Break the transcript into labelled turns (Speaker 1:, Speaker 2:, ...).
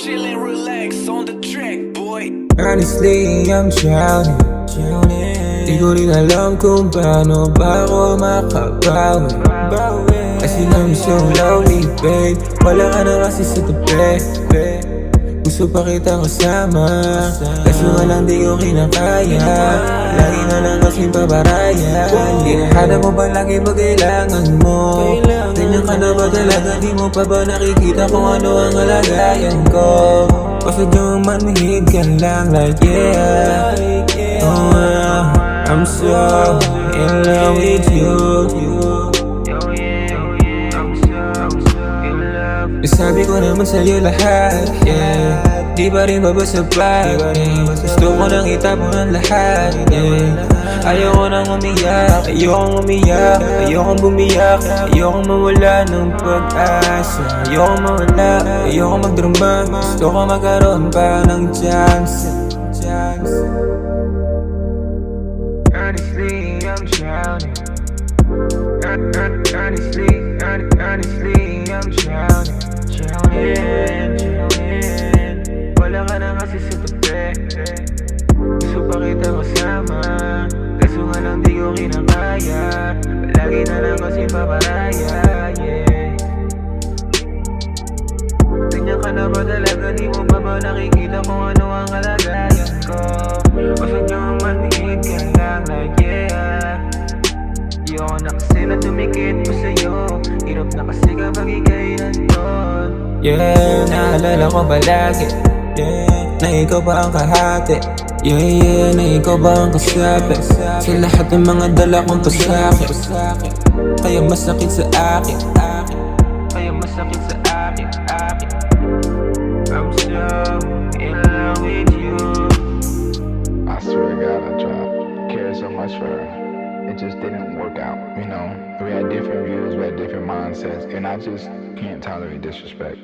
Speaker 1: chill and relax on the track, boy.
Speaker 2: Honestly, I'm drowning. Di ko rin alam kung paano ba ako makabawi. Kasi I'm so lonely, babe. Wala ka na kasi sa tabi. Gusto pa kita kasama, kaso nga lang di ko kinakaya. Lagi na lang kasing pabaraya. Hanap mo ba lagi pag kailangan mo? Ganyan ka na ba talaga? Di mo pa ba nakikita kung ano ang kalagayan ko? Pasadyang manhid ka lang like yeah. Oh, I'm so in love with you. Sabi ko naman sa'yo lahat, yeah. Di pa rin babasabay, gusto ko nang itapon ang lahat, yeah. Ayoko nang umiyak, ayokong umiyak, ayokong bumiyak, ayokong mawala ng pag-asa. Ayokong mawala, ayokong magdrama, gusto ko magkaroon pa ng chance. Honestly, I'm drowning. Honestly, I'm drowning. Wala ka na kasi sa tabi. Gusto pa kita kasama, kaso nga lang di ko kinakaya. Lagi na lang kasi paparaya, yeah. Ganyan ka na ba talaga? Di mo ba nakikita kung ano ang kalagayan ko? Pasadyang manhid ka lang like yeah. Ayoko na kasi na tumikit pa sa'yo. Hirap na kasi kapag ika'y nandun. Yeah, naalala ko palagi, yeah, na ikaw pa ang kahati. Yeah, na ikaw ba ang kasabi sa lahat ng mga dala kong pasakit. Kaya masakit sa akin, kaya masakit sa akin. I'm so in love with you.
Speaker 3: I swear to God, I tried. Cared so much for her. It just didn't work out, you know. We had different views, we had different mindsets, and I just can't tolerate disrespect.